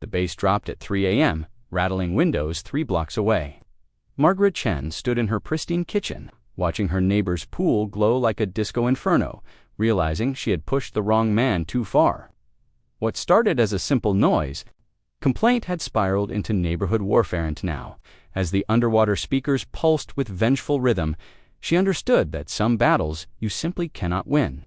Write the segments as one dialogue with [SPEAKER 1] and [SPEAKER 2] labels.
[SPEAKER 1] The bass dropped at 3 a.m., rattling windows 3 blocks away. Margaret Chen stood in her pristine kitchen, watching her neighbor's pool glow like a disco inferno, realizing she had pushed the wrong man too far. What started as a simple noise, complaint had spiraled into neighborhood warfare, and now, as the underwater speakers pulsed with vengeful rhythm, she understood that some battles you simply cannot win.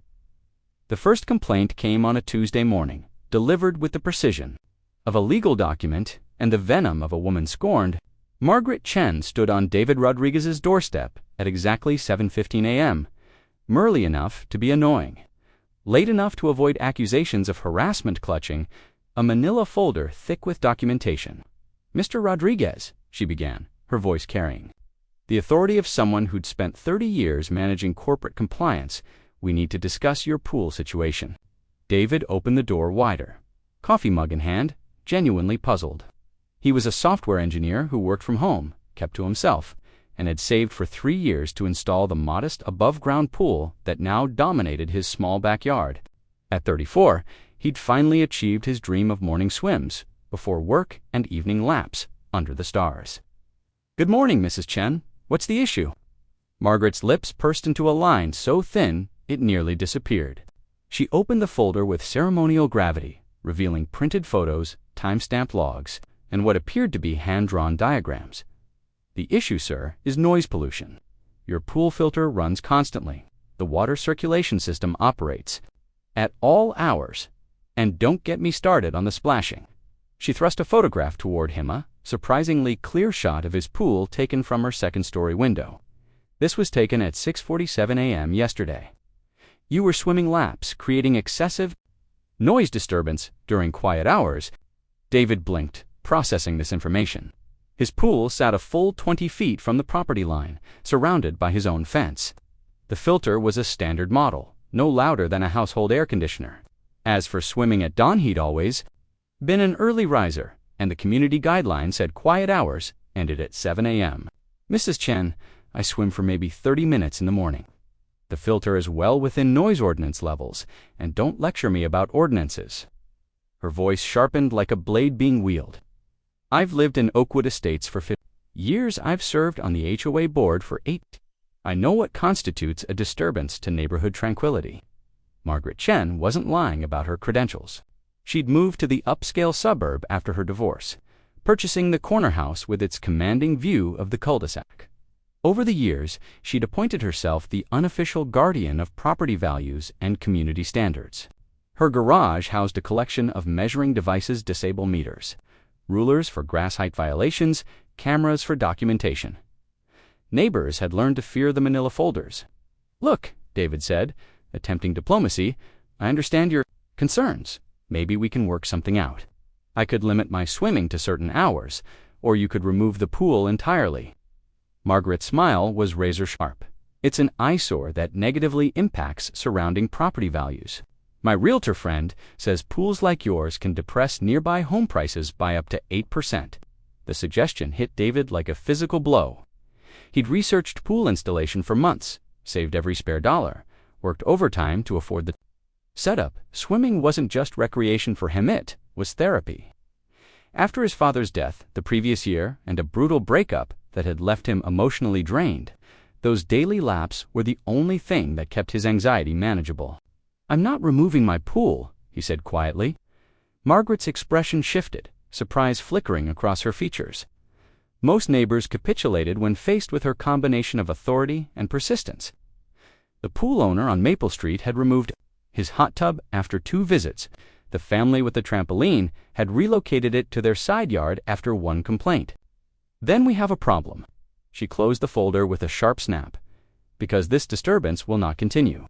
[SPEAKER 1] The first complaint came on a Tuesday morning, delivered with the precision of a legal document and the venom of a woman scorned. Margaret Chen stood on David Rodriguez's doorstep at exactly 7:15 a.m., early enough to be annoying, late enough to avoid accusations of harassment, clutching a manila folder thick with documentation. "Mr. Rodriguez," she began, her voice carrying the authority of someone who'd spent 30 years managing corporate compliance, "we need to discuss your pool situation." David opened the door wider, coffee mug in hand, genuinely puzzled. He was a software engineer who worked from home, kept to himself, and had saved for 3 years to install the modest above-ground pool that now dominated his small backyard. At 34, he'd finally achieved his dream of morning swims, before work and evening laps, under the stars. "Good morning, Mrs. Chen. What's the issue?" Margaret's lips pursed into a line so thin it nearly disappeared. She opened the folder with ceremonial gravity, revealing printed photos, time-stamped logs, and what appeared to be hand-drawn diagrams. "The issue, sir, is noise pollution. Your pool filter runs constantly. The water circulation system operates at all hours. And don't get me started on the splashing." She thrust a photograph toward him, a surprisingly clear shot of his pool taken from her second-story window. "This was taken at 6:47 a.m. yesterday. You were swimming laps, creating excessive noise disturbance during quiet hours." David blinked, processing this information. His pool sat a full 20 feet from the property line, surrounded by his own fence. The filter was a standard model, no louder than a household air conditioner. As for swimming at dawn, he'd always been an early riser, and the community guideline said quiet hours ended at 7 a.m. "Mrs. Chen, I swim for maybe 30 minutes in the morning. The filter is well within noise ordinance levels, and don't lecture me about ordinances." Her voice sharpened like a blade being wheeled. "I've lived in Oakwood Estates for 50 years. I've served on the HOA board for 8. I know what constitutes a disturbance to neighborhood tranquility." Margaret Chen wasn't lying about her credentials. She'd moved to the upscale suburb after her divorce, purchasing the corner house with its commanding view of the cul-de-sac. Over the years, she'd appointed herself the unofficial guardian of property values and community standards. Her garage housed a collection of measuring devices, disable meters, rulers for grass height violations, cameras for documentation. Neighbors had learned to fear the manila folders. "Look," David said, attempting diplomacy, "I understand your concerns. Maybe we can work something out. I could limit my swimming to certain hours, or you could remove the pool entirely." Margaret's smile was razor sharp. "It's an eyesore that negatively impacts surrounding property values. My realtor friend says pools like yours can depress nearby home prices by up to 8%. The suggestion hit David like a physical blow. He'd researched pool installation for months, saved every spare dollar, worked overtime to afford the setup. Swimming wasn't just recreation for him, it was therapy. After his father's death the previous year and a brutal breakup that had left him emotionally drained, those daily laps were the only thing that kept his anxiety manageable. "I'm not removing my pool," he said quietly. Margaret's expression shifted, surprise flickering across her features. Most neighbors capitulated when faced with her combination of authority and persistence. The pool owner on Maple Street had removed his hot tub after 2 visits. The family with the trampoline had relocated it to their side yard after 1 complaint. "Then we have a problem." She closed the folder with a sharp snap. "Because this disturbance will not continue.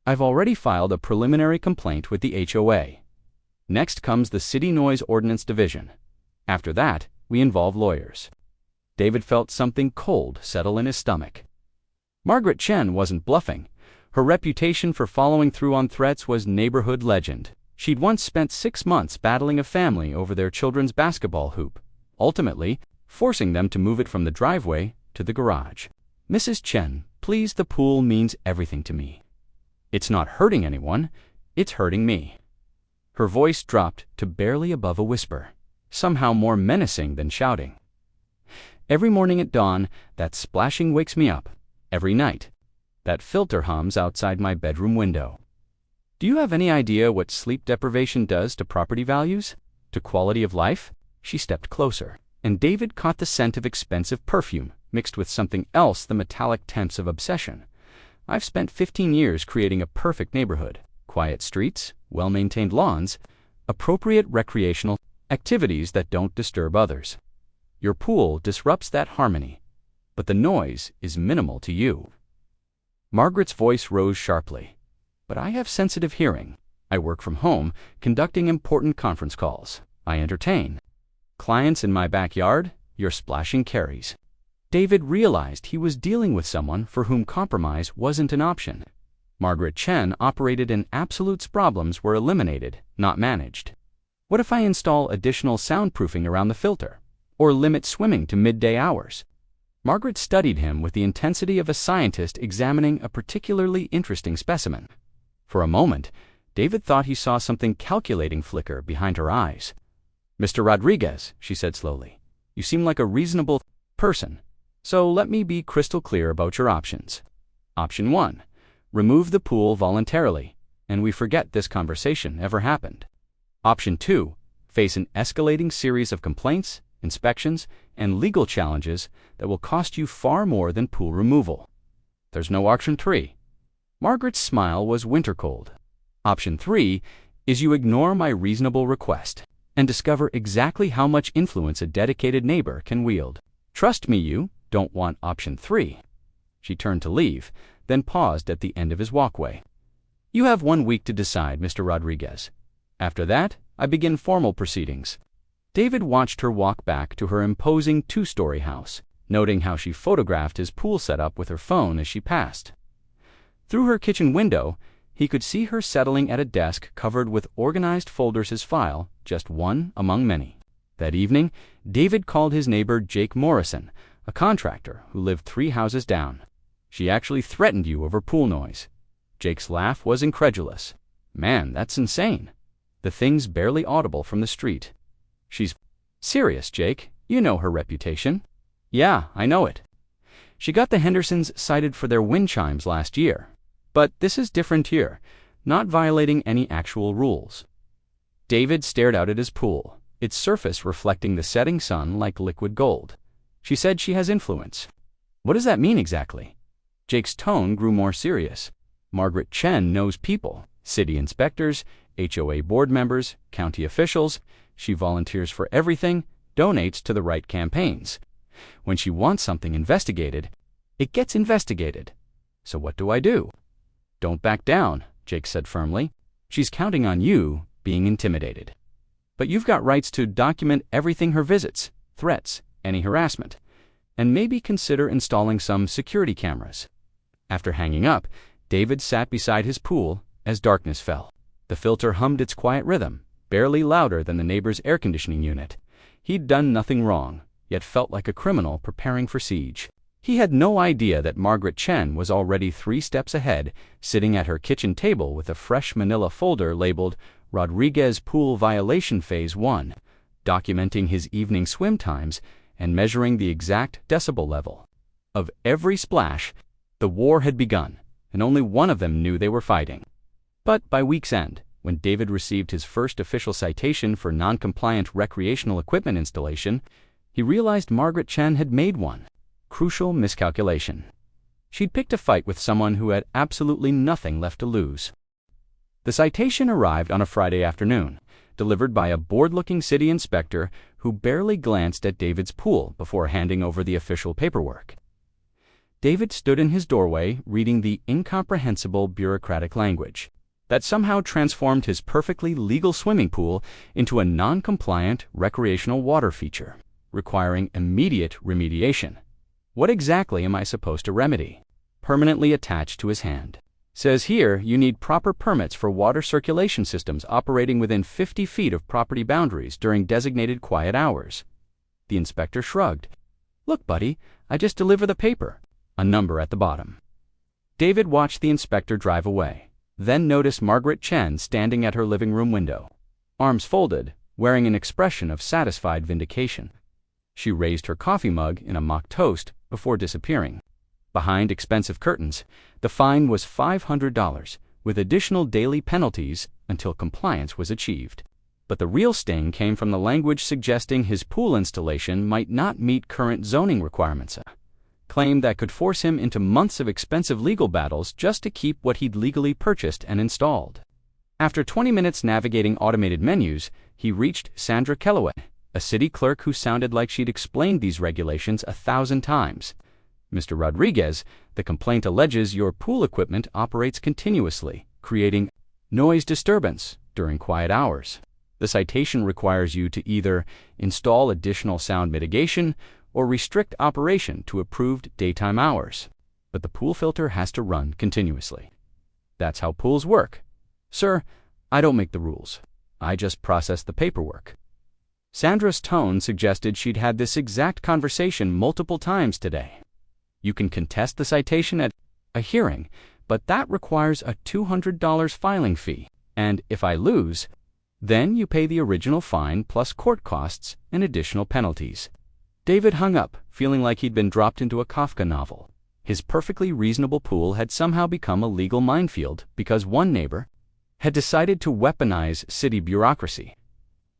[SPEAKER 1] I've already filed a preliminary complaint with the HOA. Next comes the City Noise Ordinance Division. After that, we involve lawyers." David felt something cold settle in his stomach. Margaret Chen wasn't bluffing. Her reputation for following through on threats was neighborhood legend. She'd once spent 6 months battling a family over their children's basketball hoop, ultimately forcing them to move it from the driveway to the garage. "Mrs. Chen, please, the pool means everything to me. It's not hurting anyone, it's hurting me." Her voice dropped to barely above a whisper. somehow more menacing than shouting. Every morning at dawn, that splashing wakes me up. Every night, that filter hums outside my bedroom window. Do you have any idea what sleep deprivation does to property values? To quality of life? She stepped closer, and David caught the scent of expensive perfume mixed with something else, the metallic temps of obsession. I've spent 15 years creating a perfect neighborhood. Quiet streets, well-maintained lawns, appropriate recreational activities that don't disturb others. Your pool disrupts that harmony, but the noise is minimal to you. Margaret's voice rose sharply. But I have sensitive hearing. I work from home, conducting important conference calls. I entertain clients in my backyard. Your splashing carries. David realized he was dealing with someone for whom compromise wasn't an option. Margaret Chen operated in absolutes. Problems were eliminated, not managed. What if I install additional soundproofing around the filter? Or limit swimming to midday hours? Margaret studied him with the intensity of a scientist examining a particularly interesting specimen. For a moment, David thought he saw something calculating flicker behind her eyes. "Mr. Rodriguez," she said slowly, "you seem like a reasonable person, so let me be crystal clear about your options. Option 1, remove the pool voluntarily, and we forget this conversation ever happened. Option 2, face an escalating series of complaints, inspections, and legal challenges that will cost you far more than pool removal. There's no option 3. Margaret's smile was winter cold. Option 3 is you ignore my reasonable request and discover exactly how much influence a dedicated neighbor can wield. Trust me, you don't want option 3. She turned to leave, then paused at the end of his walkway. You have 1 week to decide, Mr. Rodriguez. After that, I begin formal proceedings. David watched her walk back to her imposing 2-story house, noting how she photographed his pool setup with her phone as she passed. Through her kitchen window, he could see her settling at a desk covered with organized folders, his file, just one among many. That evening, David called his neighbor Jake Morrison, a contractor who lived 3 houses down. She actually threatened you over pool noise. Jake's laugh was incredulous. Man, that's insane. The thing's barely audible from the street. She's serious, Jake. You know her reputation. Yeah, I know it. She got the Hendersons cited for their wind chimes last year. But this is different here, not violating any actual rules. David stared out at his pool, its surface reflecting the setting sun like liquid gold. She said she has influence. What does that mean exactly? Jake's tone grew more serious. Margaret Chen knows people, city inspectors, HOA board members, county officials. She volunteers for everything, donates to the right campaigns. When she wants something investigated, it gets investigated. So what do I do? Don't back down, Jake said firmly. She's counting on you being intimidated. But you've got rights to document everything: her visits, threats, any harassment, and maybe consider installing some security cameras. After hanging up, David sat beside his pool as darkness fell. The filter hummed its quiet rhythm, barely louder than the neighbor's air conditioning unit. He'd done nothing wrong, yet felt like a criminal preparing for siege. He had no idea that Margaret Chen was already 3 steps ahead, sitting at her kitchen table with a fresh manila folder labeled Rodriguez Pool Violation Phase 1, documenting his evening swim times and measuring the exact decibel level of every splash. The war had begun, and only one of them knew they were fighting. But by week's end, when David received his first official citation for non-compliant recreational equipment installation, he realized Margaret Chen had made one crucial miscalculation. She'd picked a fight with someone who had absolutely nothing left to lose. The citation arrived on a Friday afternoon, delivered by a bored-looking city inspector who barely glanced at David's pool before handing over the official paperwork. David stood in his doorway, reading the incomprehensible bureaucratic language that somehow transformed his perfectly legal swimming pool into a non-compliant recreational water feature, requiring immediate remediation. What exactly am I supposed to remedy? Permanently attached to his hand. Says here you need proper permits for water circulation systems operating within 50 feet of property boundaries during designated quiet hours. The inspector shrugged. Look, buddy, I just deliver the paper. A number at the bottom. David watched the inspector drive away, then noticed Margaret Chen standing at her living room window. Arms folded, wearing an expression of satisfied vindication. She raised her coffee mug in a mock toast before disappearing. Behind expensive curtains, the fine was $500, with additional daily penalties until compliance was achieved. But the real sting came from the language suggesting his pool installation might not meet current zoning requirements, a claim that could force him into months of expensive legal battles just to keep what he'd legally purchased and installed. After 20 minutes navigating automated menus, he reached Sandra Kellaway, a city clerk who sounded like she'd explained these regulations 1,000 times. Mr. Rodriguez, the complaint alleges your pool equipment operates continuously, creating noise disturbance during quiet hours. The citation requires you to either install additional sound mitigation or restrict operation to approved daytime hours. But the pool filter has to run continuously. That's how pools work. Sir, I don't make the rules. I just process the paperwork. Sandra's tone suggested she'd had this exact conversation multiple times today. You can contest the citation at a hearing, but that requires a $200 filing fee. And if I lose, then you pay the original fine plus court costs and additional penalties. David hung up, feeling like he'd been dropped into a Kafka novel. His perfectly reasonable pool had somehow become a legal minefield because one neighbor had decided to weaponize city bureaucracy.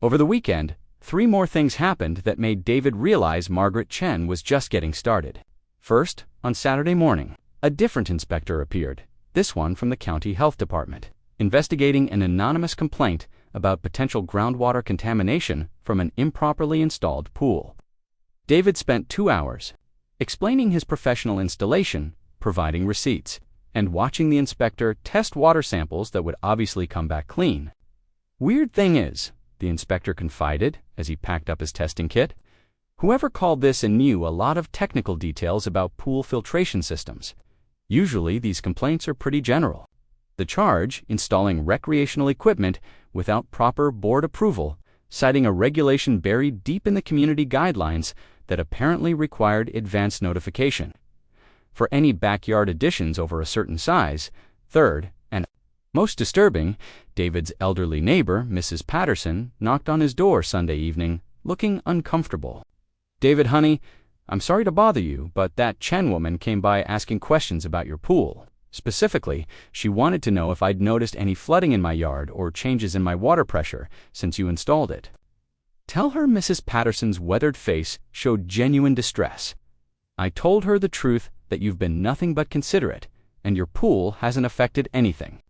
[SPEAKER 1] Over the weekend, 3 more things happened that made David realize Margaret Chen was just getting started. First, on Saturday morning, a different inspector appeared, this one from the county health department, investigating an anonymous complaint about potential groundwater contamination from an improperly installed pool. David spent 2 hours explaining his professional installation, providing receipts, and watching the inspector test water samples that would obviously come back clean. Weird thing is, the inspector confided as he packed up his testing kit, whoever called this and knew a lot of technical details about pool filtration systems. Usually these complaints are pretty general. The charge, installing recreational equipment without proper board approval, citing a regulation buried deep in the community guidelines that apparently required advance notification for any backyard additions over a certain size. Third, and most disturbing, David's elderly neighbor, Mrs. Patterson, knocked on his door Sunday evening, looking uncomfortable. "David, honey, I'm sorry to bother you, but that Chen woman came by asking questions about your pool. Specifically, she wanted to know if I'd noticed any flooding in my yard or changes in my water pressure since you installed it." Tell her Mrs. Patterson's weathered face showed genuine distress. "I told her the truth that you've been nothing but considerate, and your pool hasn't affected anything."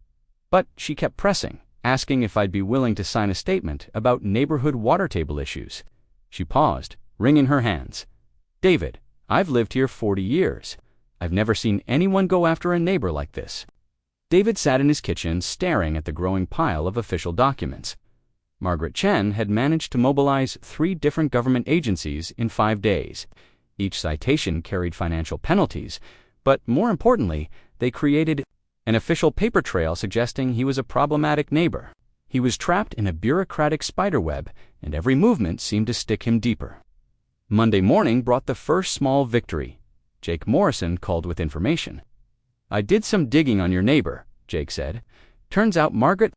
[SPEAKER 1] But she kept pressing, asking if I'd be willing to sign a statement about neighborhood water table issues. She paused, wringing her hands. "David, I've lived here 40 years. I've never seen anyone go after a neighbor like this." David sat in his kitchen staring at the growing pile of official documents. Margaret Chen had managed to mobilize 3 different government agencies in 5 days. Each citation carried financial penalties, but more importantly, they created an official paper trail suggesting he was a problematic neighbor. He was trapped in a bureaucratic spiderweb, and every movement seemed to stick him deeper. Monday morning brought the first small victory. Jake Morrison called with information. "I did some digging on your neighbor," Jake said. "Turns out Margaret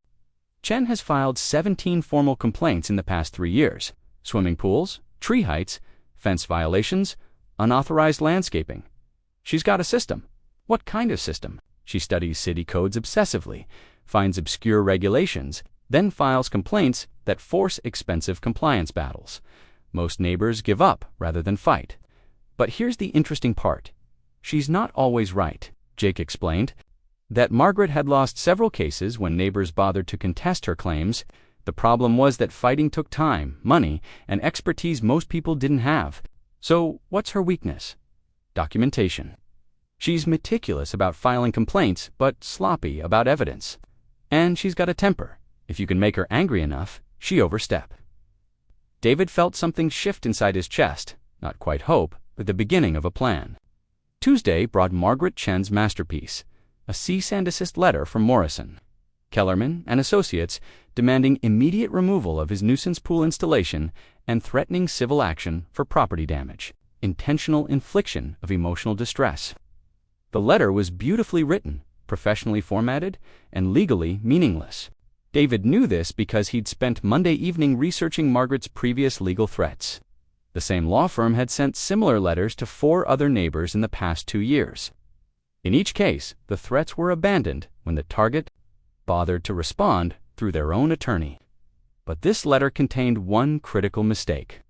[SPEAKER 1] Chen has filed 17 formal complaints in the past 3 years. Swimming pools, tree heights, fence violations, unauthorized landscaping. She's got a system." "What kind of system?" "She studies city codes obsessively, finds obscure regulations, then files complaints that force expensive compliance battles. Most neighbors give up rather than fight. But here's the interesting part. She's not always right," Jake explained. That Margaret had lost several cases when neighbors bothered to contest her claims. The problem was that fighting took time, money, and expertise most people didn't have. So what's her weakness? Documentation. She's meticulous about filing complaints, but sloppy about evidence. And she's got a temper. If you can make her angry enough, she overstep. David felt something shift inside his chest, not quite hope, but the beginning of a plan. Tuesday brought Margaret Chen's masterpiece, a cease and desist letter from Morrison, Kellerman, and Associates demanding immediate removal of his nuisance pool installation and threatening civil action for property damage, intentional infliction of emotional distress. The letter was beautifully written, professionally formatted, and legally meaningless. David knew this because he'd spent Monday evening researching Margaret's previous legal threats. The same law firm had sent similar letters to 4 other neighbors in the past 2 years. In each case, the threats were abandoned when the target bothered to respond through their own attorney. But this letter contained one critical mistake.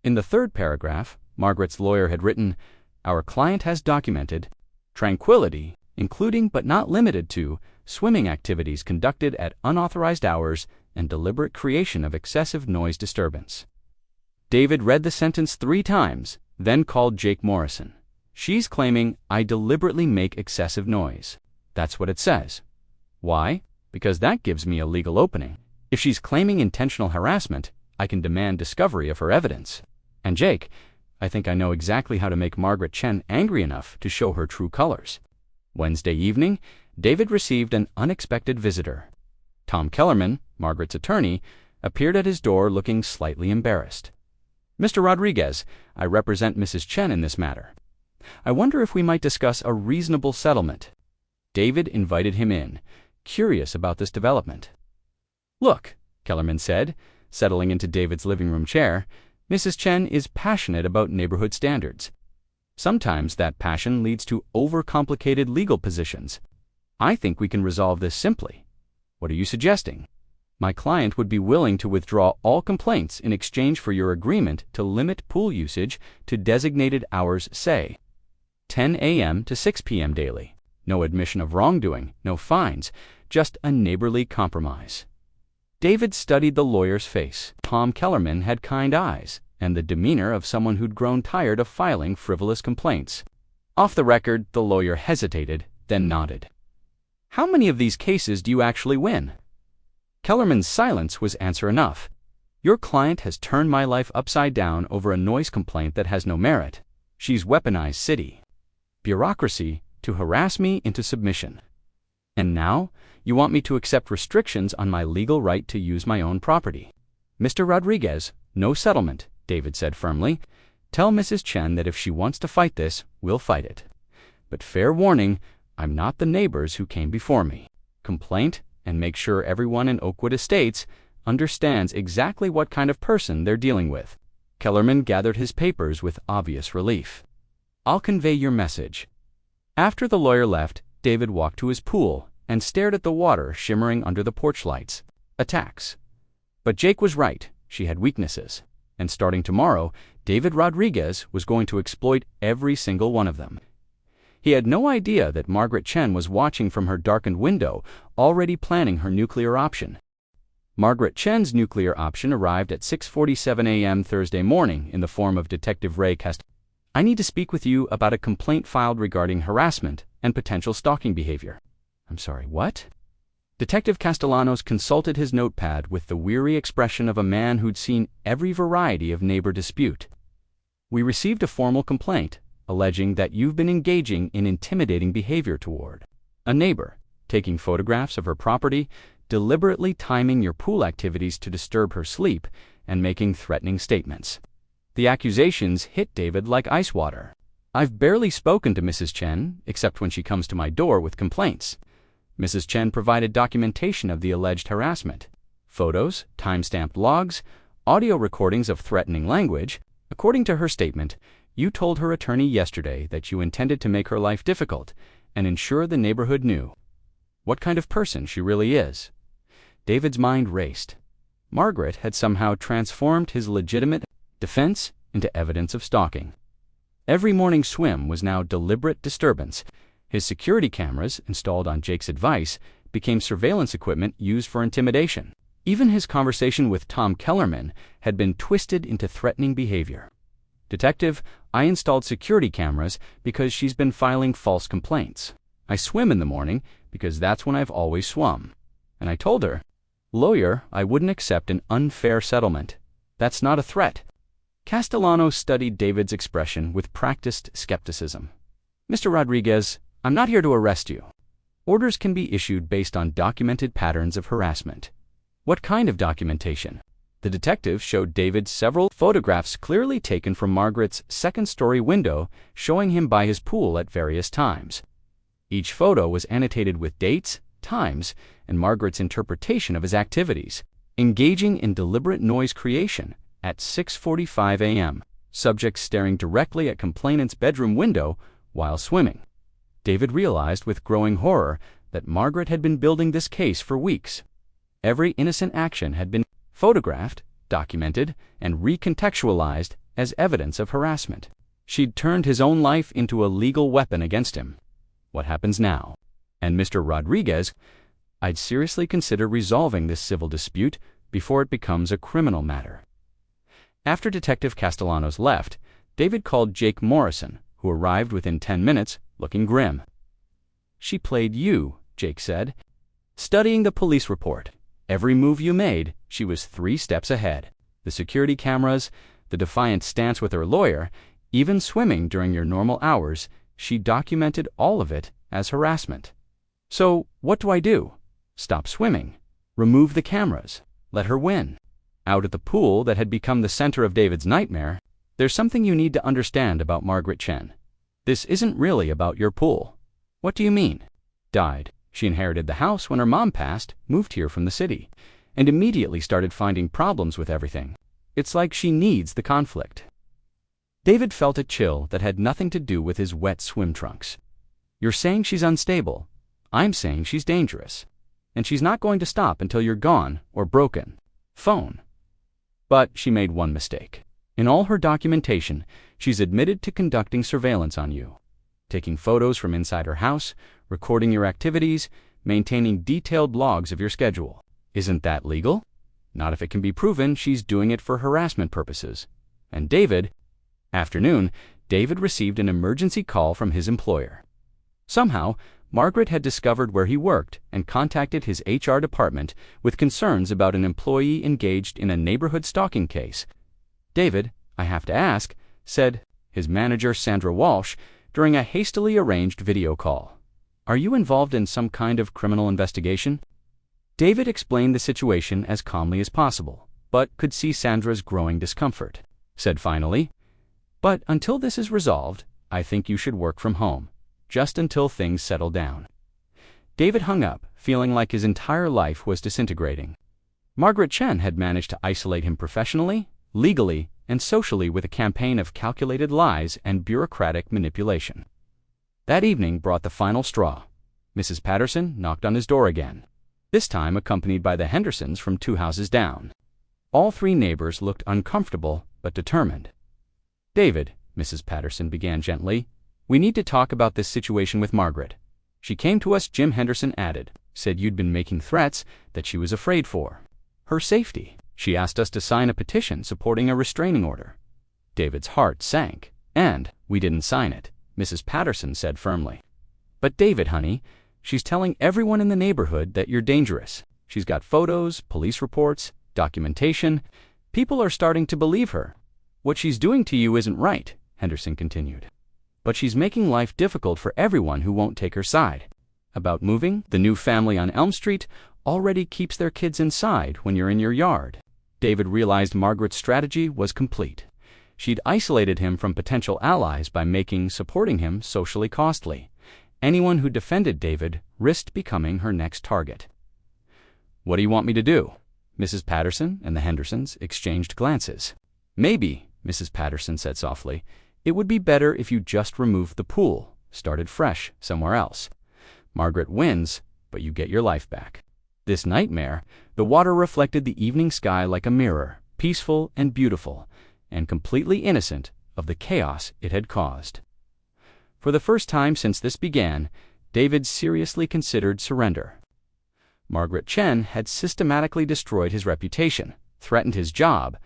[SPEAKER 1] In the 3rd paragraph, Margaret's lawyer had written, "Our client has documented tranquility, including but not limited to swimming activities conducted at unauthorized hours and deliberate creation of excessive noise disturbance." David read the sentence 3 times, then called Jake Morrison. "She's claiming I deliberately make excessive noise. That's what it says. Why? Because that gives me a legal opening. If she's claiming intentional harassment, I can demand discovery of her evidence. And Jake, I think I know exactly how to make Margaret Chen angry enough to show her true colors." Wednesday evening, David received an unexpected visitor. Tom Kellerman, Margaret's attorney, appeared at his door looking slightly embarrassed. "Mr. Rodriguez, I represent Mrs. Chen in this matter. I wonder if we might discuss a reasonable settlement." David invited him in, curious about this development. "Look," Kellerman said, settling into David's living room chair, "Mrs. Chen is passionate about neighborhood standards. Sometimes that passion leads to overcomplicated legal positions. I think we can resolve this simply. What are you suggesting?" "My client would be willing to withdraw all complaints in exchange for your agreement to limit pool usage to designated hours, say 10 a.m. to 6 p.m. daily. No admission of wrongdoing, no fines, just a neighborly compromise." David studied the lawyer's face. Tom Kellerman had kind eyes and the demeanor of someone who'd grown tired of filing frivolous complaints. Off the record, the lawyer hesitated, then nodded. "How many of these cases do you actually win?" Kellerman's silence was answer enough. "Your client has turned my life upside down over a noise complaint that has no merit. She's weaponized city bureaucracy to harass me into submission. And now, you want me to accept restrictions on my legal right to use my own property." "Mr. Rodriguez, no settlement," David said firmly. "Tell Mrs. Chen that if she wants to fight this, we'll fight it. But fair warning, I'm not the neighbors who came before me. Complaint, and make sure everyone in Oakwood Estates understands exactly what kind of person they're dealing with." Kellerman gathered his papers with obvious relief. "I'll convey your message." After the lawyer left, David walked to his pool and stared at the water shimmering under the porch lights. Attacks. But Jake was right. She had weaknesses. And starting tomorrow, David Rodriguez was going to exploit every single one of them. He had no idea that Margaret Chen was watching from her darkened window, already planning her nuclear option. Margaret Chen's nuclear option arrived at 6:47 a.m. Thursday morning in the form of Detective Ray Castellano. "I need to speak with you about a complaint filed regarding harassment and potential stalking behavior." "I'm sorry, what?" Detective Castellanos consulted his notepad with the weary expression of a man who'd seen every variety of neighbor dispute. "We received a formal complaint alleging that you've been engaging in intimidating behavior toward a neighbor, taking photographs of her property, deliberately timing your pool activities to disturb her sleep, and making threatening statements." The accusations hit David like ice water. "I've barely spoken to Mrs. Chen, except when she comes to my door with complaints. Mrs. Chen provided documentation of the alleged harassment. Photos, time-stamped logs, audio recordings of threatening language. According to her statement, you told her attorney yesterday that you intended to make her life difficult and ensure the neighborhood knew what kind of person she really is." David's mind raced. Margaret had somehow transformed his legitimate defense into evidence of stalking. Every morning swim was now deliberate disturbance. His security cameras, installed on Jake's advice, became surveillance equipment used for intimidation. Even his conversation with Tom Kellerman had been twisted into threatening behavior. "Detective, I installed security cameras because she's been filing false complaints. I swim in the morning because that's when I've always swum. And I told her, lawyer, I wouldn't accept an unfair settlement. That's not a threat." Castellano studied David's expression with practiced skepticism. "Mr. Rodriguez, I'm not here to arrest you. Orders can be issued based on documented patterns of harassment." "What kind of documentation?" The detective showed David several photographs clearly taken from Margaret's second-story window, showing him by his pool at various times. Each photo was annotated with dates, times, and Margaret's interpretation of his activities. Engaging in deliberate noise creation at 6:45 a.m. Subject staring directly at complainant's bedroom window while swimming. David realized with growing horror that Margaret had been building this case for weeks. Every innocent action had been photographed, documented, and recontextualized as evidence of harassment. She'd turned his own life into a legal weapon against him. What happens now? And Mr. Rodriguez, I'd seriously consider resolving this civil dispute before it becomes a criminal matter. After Detective Castellanos left, David called Jake Morrison, who arrived within 10 minutes, looking grim. She played you, Jake said. Studying the police report. Every move you made, she was 3 steps ahead. The security cameras, the defiant stance with her lawyer, even swimming during your normal hours, she documented all of it as harassment. So, what do I do? Stop swimming. Remove the cameras. Let her win. Out at the pool that had become the center of David's nightmare, there's something you need to understand about Margaret Chen. This isn't really about your pool. What do you mean? Died. She inherited the house when her mom passed, moved here from the city, and immediately started finding problems with everything. It's like she needs the conflict. David felt a chill that had nothing to do with his wet swim trunks. You're saying she's unstable. I'm saying she's dangerous. And she's not going to stop until you're gone or broken. Phone. But she made one mistake. In all her documentation, she's admitted to conducting surveillance on you. Taking photos from inside her house, recording your activities, maintaining detailed logs of your schedule. Isn't that legal? Not if it can be proven she's doing it for harassment purposes. And Afternoon, David received an emergency call from his employer. Somehow, Margaret had discovered where he worked and contacted his HR department with concerns about an employee engaged in a neighborhood stalking case. David, I have to ask, said his manager Sandra Walsh during a hastily arranged video call. Are you involved in some kind of criminal investigation? David explained the situation as calmly as possible, but could see Sandra's growing discomfort. Said finally, but until this is resolved, I think you should work from home, just until things settle down. David hung up, feeling like his entire life was disintegrating. Margaret Chen had managed to isolate him professionally, legally, and socially with a campaign of calculated lies and bureaucratic manipulation. That evening brought the final straw. Mrs. Patterson knocked on his door again, this time accompanied by the Hendersons from 2 houses down. All 3 neighbors looked uncomfortable but determined. David, Mrs. Patterson began gently, we need to talk about this situation with Margaret. She came to us, Jim Henderson added, said you'd been making threats that she was afraid for her safety. She asked us to sign a petition supporting a restraining order. David's heart sank. And we didn't sign it, Mrs. Patterson said firmly. But David, honey, she's telling everyone in the neighborhood that you're dangerous. She's got photos, police reports, documentation. People are starting to believe her. What she's doing to you isn't right, Henderson continued. But she's making life difficult for everyone who won't take her side. About moving, the new family on Elm Street already keeps their kids inside when you're in your yard. David realized Margaret's strategy was complete. She'd isolated him from potential allies by making supporting him socially costly. Anyone who defended David risked becoming her next target. What do you want me to do? Mrs. Patterson and the Hendersons exchanged glances. Maybe, Mrs. Patterson said softly, it would be better if you just removed the pool, started fresh somewhere else. Margaret wins, but you get your life back. This nightmare, the water reflected the evening sky like a mirror, peaceful and beautiful, and completely innocent of the chaos it had caused. For the first time since this began, David seriously considered surrender. Margaret Chen had systematically destroyed his reputation, threatened his job,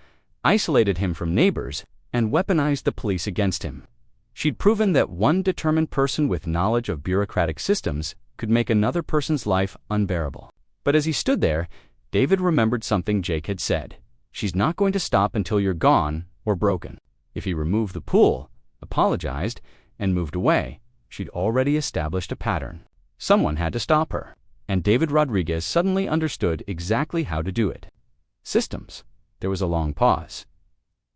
[SPEAKER 1] isolated him from neighbors, and weaponized the police against him. She'd proven that one determined person with knowledge of bureaucratic systems could make another person's life unbearable. But as he stood there, David remembered something Jake had said. She's not going to stop until you're gone or broken. If he removed the pool, apologized, and moved away, she'd already established a pattern. Someone had to stop her, and David Rodriguez suddenly understood exactly how to do it. Systems. There was a long pause.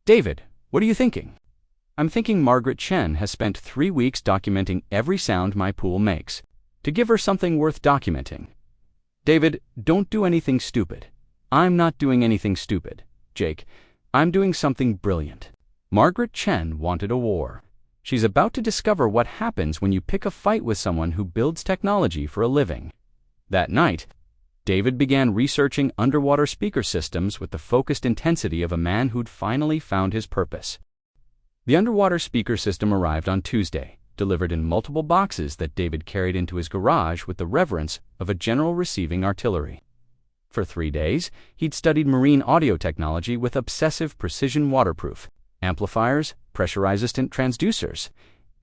[SPEAKER 1] David, what are you thinking? I'm thinking Margaret Chen has spent 3 weeks documenting every sound my pool makes, to give her something worth documenting. David, don't do anything stupid. I'm not doing anything stupid. Jake, I'm doing something brilliant. Margaret Chen wanted a war. She's about to discover what happens when you pick a fight with someone who builds technology for a living. That night, David began researching underwater speaker systems with the focused intensity of a man who'd finally found his purpose. The underwater speaker system arrived on Tuesday, delivered in multiple boxes that David carried into his garage with the reverence of a general receiving artillery. For 3 days, he'd studied marine audio technology with obsessive precision waterproof, amplifiers, pressure-resistant transducers,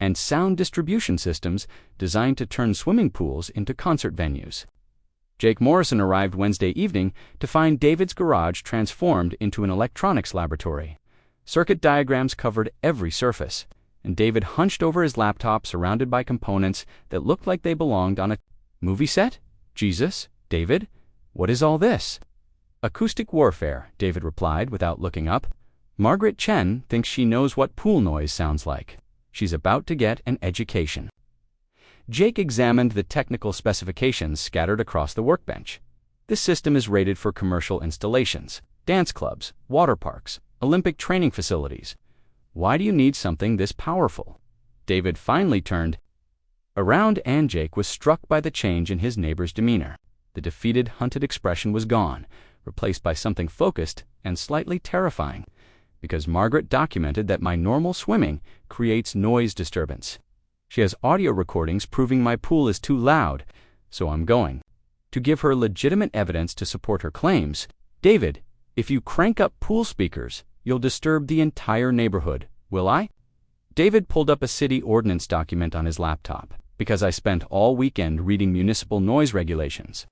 [SPEAKER 1] and sound distribution systems designed to turn swimming pools into concert venues. Jake Morrison arrived Wednesday evening to find David's garage transformed into an electronics laboratory. Circuit diagrams covered every surface, and David hunched over his laptop surrounded by components that looked like they belonged on a movie set. Jesus, David, what is all this? Acoustic warfare, David replied without looking up. Margaret Chen thinks she knows what pool noise sounds like. She's about to get an education. Jake examined the technical specifications scattered across the workbench. This system is rated for commercial installations, dance clubs, water parks, Olympic training facilities. Why do you need something this powerful? David finally turned around and Jake was struck by the change in his neighbor's demeanor. The defeated, hunted expression was gone, replaced by something focused and slightly terrifying, because Margaret documented that my normal swimming creates noise disturbance. She has audio recordings proving my pool is too loud, so I'm going to give her legitimate evidence to support her claims. David, if you crank up pool speakers, you'll disturb the entire neighborhood, will I? David pulled up a city ordinance document on his laptop, because I spent all weekend reading municipal noise regulations.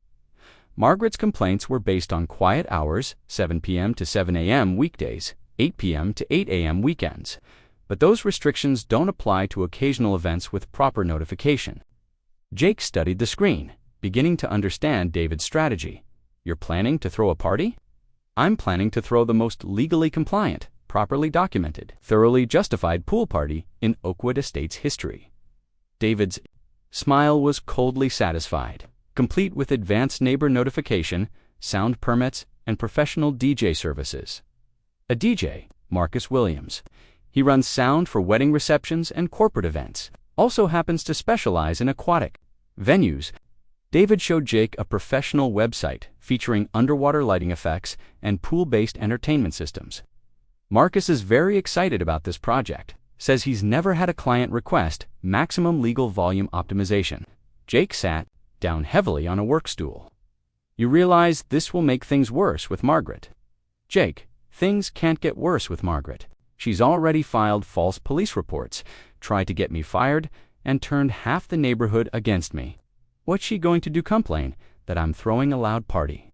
[SPEAKER 1] Margaret's complaints were based on quiet hours, 7 p.m. to 7 a.m. weekdays, 8 p.m. to 8 a.m. weekends. But those restrictions don't apply to occasional events with proper notification. Jake studied the screen, beginning to understand David's strategy. You're planning to throw a party? I'm planning to throw the most legally compliant, properly documented, thoroughly justified pool party in Oakwood Estates history. David's smile was coldly satisfied, complete with advanced neighbor notification, sound permits, and professional DJ services. A DJ, Marcus Williams. He runs sound for wedding receptions and corporate events, also happens to specialize in aquatic venues. David showed Jake a professional website featuring underwater lighting effects and pool-based entertainment systems. Marcus is very excited about this project, says he's never had a client request maximum legal volume optimization. Jake sat down heavily on a work stool. You realize this will make things worse with Margaret. Jake, things can't get worse with Margaret. She's already filed false police reports, tried to get me fired, and turned half the neighborhood against me. What's she going to do? Complain that I'm throwing a loud party?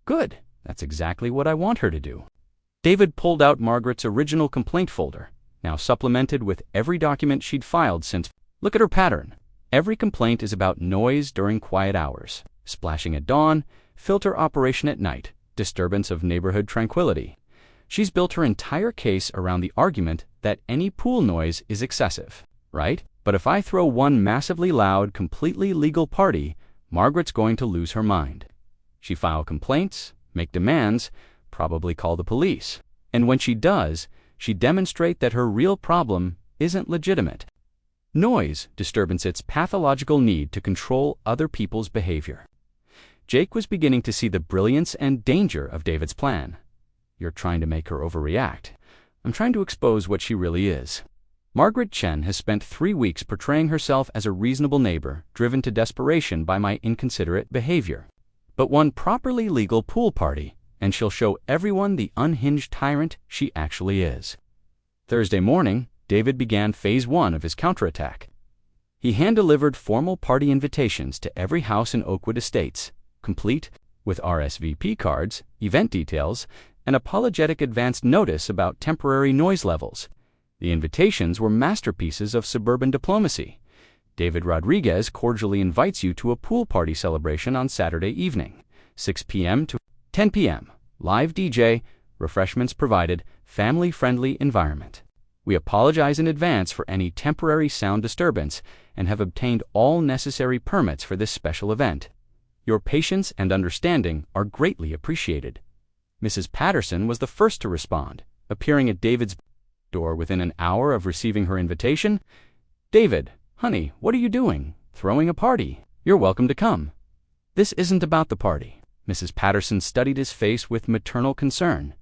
[SPEAKER 1] Good, that's exactly what I want her to do. David pulled out Margaret's original complaint folder, now supplemented with every document she'd filed since. Look at her pattern. Every complaint is about noise during quiet hours, splashing at dawn, filter operation at night, disturbance of neighborhood tranquility. She's built her entire case around the argument that any pool noise is excessive, right? But if I throw one massively loud, completely legal party, Margaret's going to lose her mind. She file complaints, make demands, probably call the police. And when she does, she demonstrate that her real problem isn't legitimate. Noise disturbance, its pathological need to control other people's behavior. Jake was beginning to see the brilliance and danger of David's plan. You're trying to make her overreact. I'm trying to expose what she really is. Margaret Chen has spent 3 weeks portraying herself as a reasonable neighbor, driven to desperation by my inconsiderate behavior. But one properly legal pool party, and she'll show everyone the unhinged tyrant she actually is. Thursday morning, David began phase 1 of his counterattack. He hand-delivered formal party invitations to every house in Oakwood Estates, complete with RSVP cards, event details, and apologetic advance notice about temporary noise levels. The invitations were masterpieces of suburban diplomacy. David Rodriguez cordially invites you to a pool party celebration on Saturday evening, 6 p.m. to 10 p.m. Live DJ, refreshments provided, family-friendly environment. We apologize in advance for any temporary sound disturbance and have obtained all necessary permits for this special event. Your patience and understanding are greatly appreciated." Mrs. Patterson was the first to respond, appearing at David's door within an hour of receiving her invitation. "David, honey, what are you doing? Throwing a party. You're welcome to come." "This isn't about the party." Mrs. Patterson studied his face with maternal concern.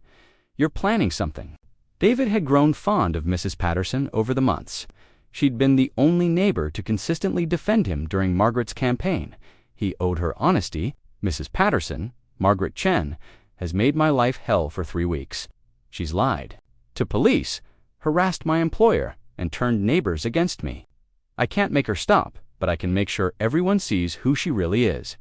[SPEAKER 1] "You're planning something." David had grown fond of Mrs. Patterson over the months. She'd been the only neighbor to consistently defend him during Margaret's campaign. He owed her honesty. "Mrs. Patterson, Margaret Chen, has made my life hell for 3 weeks. She's lied to police, harassed my employer, and turned neighbors against me. I can't make her stop, but I can make sure everyone sees who she really is.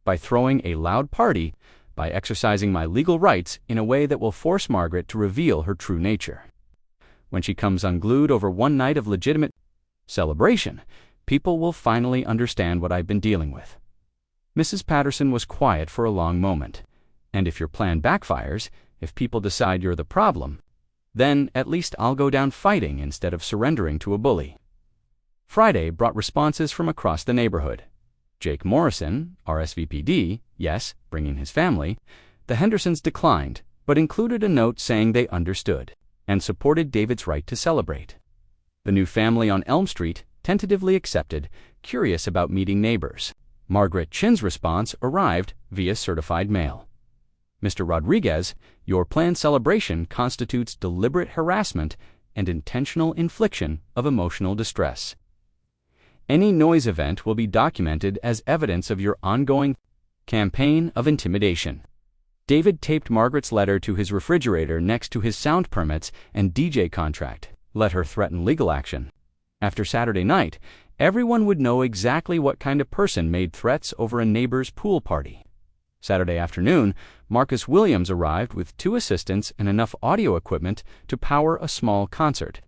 [SPEAKER 1] By throwing a loud party, by exercising my legal rights in a way that will force Margaret to reveal her true nature. When she comes unglued over one night of legitimate celebration, people will finally understand what I've been dealing with." Mrs. Patterson was quiet for a long moment. "And if your plan backfires, if people decide you're the problem, then at least I'll go down fighting instead of surrendering to a bully." Friday brought responses from across the neighborhood. Jake Morrison, RSVPD, yes, bringing his family. The Hendersons declined, but included a note saying they understood and supported David's right to celebrate. The new family on Elm Street tentatively accepted, curious about meeting neighbors. Margaret Chen's response arrived via certified mail. "Mr. Rodriguez, your planned celebration constitutes deliberate harassment and intentional infliction of emotional distress. Any noise event will be documented as evidence of your ongoing campaign of intimidation." David taped Margaret's letter to his refrigerator next to his sound permits and DJ contract, let her threaten legal action. After Saturday night, everyone would know exactly what kind of person made threats over a neighbor's pool party. Saturday afternoon, Marcus Williams arrived with 2 assistants and enough audio equipment to power a small concert.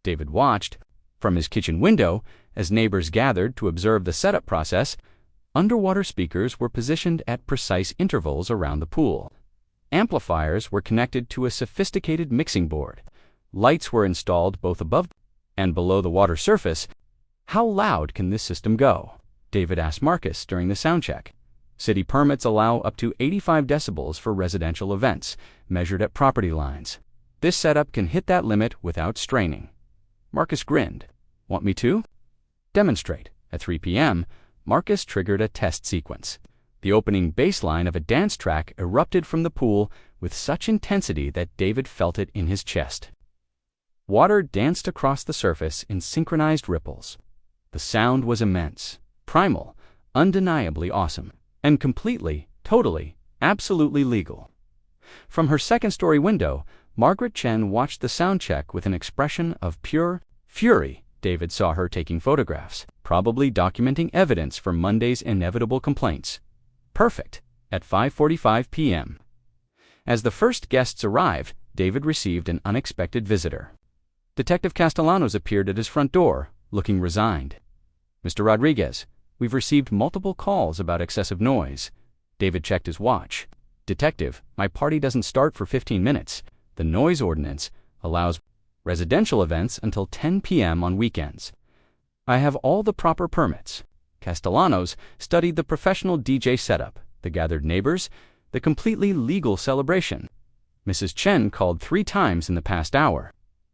[SPEAKER 1] David watched from his kitchen window as neighbors gathered to observe the setup process. Underwater speakers were positioned at precise intervals around the pool. Amplifiers were connected to a sophisticated mixing board. Lights were installed both above and below the water surface. "How loud can this system go?" David asked Marcus during the sound check. "City permits allow up to 85 decibels for residential events, measured at property lines. This setup can hit that limit without straining." Marcus grinned. "Want me to?" "Demonstrate." At 3 p.m., Marcus triggered a test sequence. The opening bass line of a dance track erupted from the pool with such intensity that David felt it in his chest. Water danced across the surface in synchronized ripples. The sound was immense, primal, undeniably awesome, and completely, totally, absolutely legal. From her second-story window, Margaret Chen watched the sound check with an expression of pure fury. David saw her taking photographs, probably documenting evidence for Monday's inevitable complaints. Perfect. At 5:45 p.m. As the first guests arrived, David received an unexpected visitor. Detective Castellanos appeared at his front door, looking resigned. "Mr. Rodriguez, we've received multiple calls about excessive noise." David checked his watch. "Detective, my party doesn't start for 15 minutes. The noise ordinance allows residential events until 10 p.m. on weekends. I have all the proper permits." Castellanos studied the professional DJ setup, the gathered neighbors, the completely legal celebration. "Mrs. Chen called 3 times in the past hour.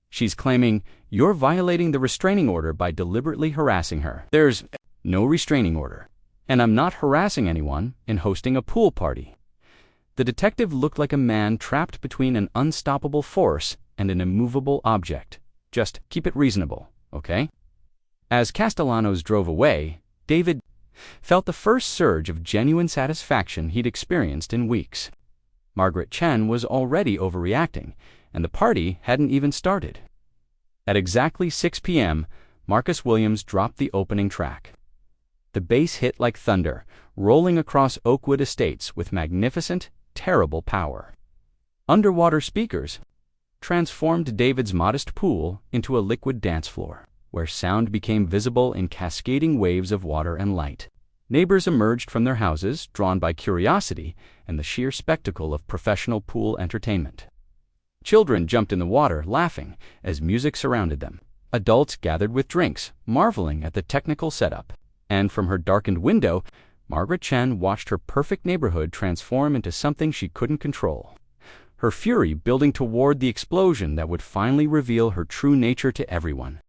[SPEAKER 1] She's claiming you're violating the restraining order by deliberately harassing her." "There's no restraining order, and I'm not harassing anyone in hosting a pool party." The detective looked like a man trapped between an unstoppable force and an immovable object. "Just keep it reasonable, okay?" As Castellanos drove away, David felt the first surge of genuine satisfaction he'd experienced in weeks. Margaret Chen was already overreacting, and the party hadn't even started. At exactly 6 p.m., Marcus Williams dropped the opening track. The bass hit like thunder, rolling across Oakwood Estates with magnificent, terrible power. Underwater speakers transformed David's modest pool into a liquid dance floor, where sound became visible in cascading waves of water and light. Neighbors emerged from their houses, drawn by curiosity and the sheer spectacle of professional pool entertainment. Children jumped in the water, laughing, as music surrounded them. Adults gathered with drinks, marveling at the technical setup. And from her darkened window, Margaret Chen watched her perfect neighborhood transform into something she couldn't control, her fury building toward the explosion that would finally reveal her true nature to everyone.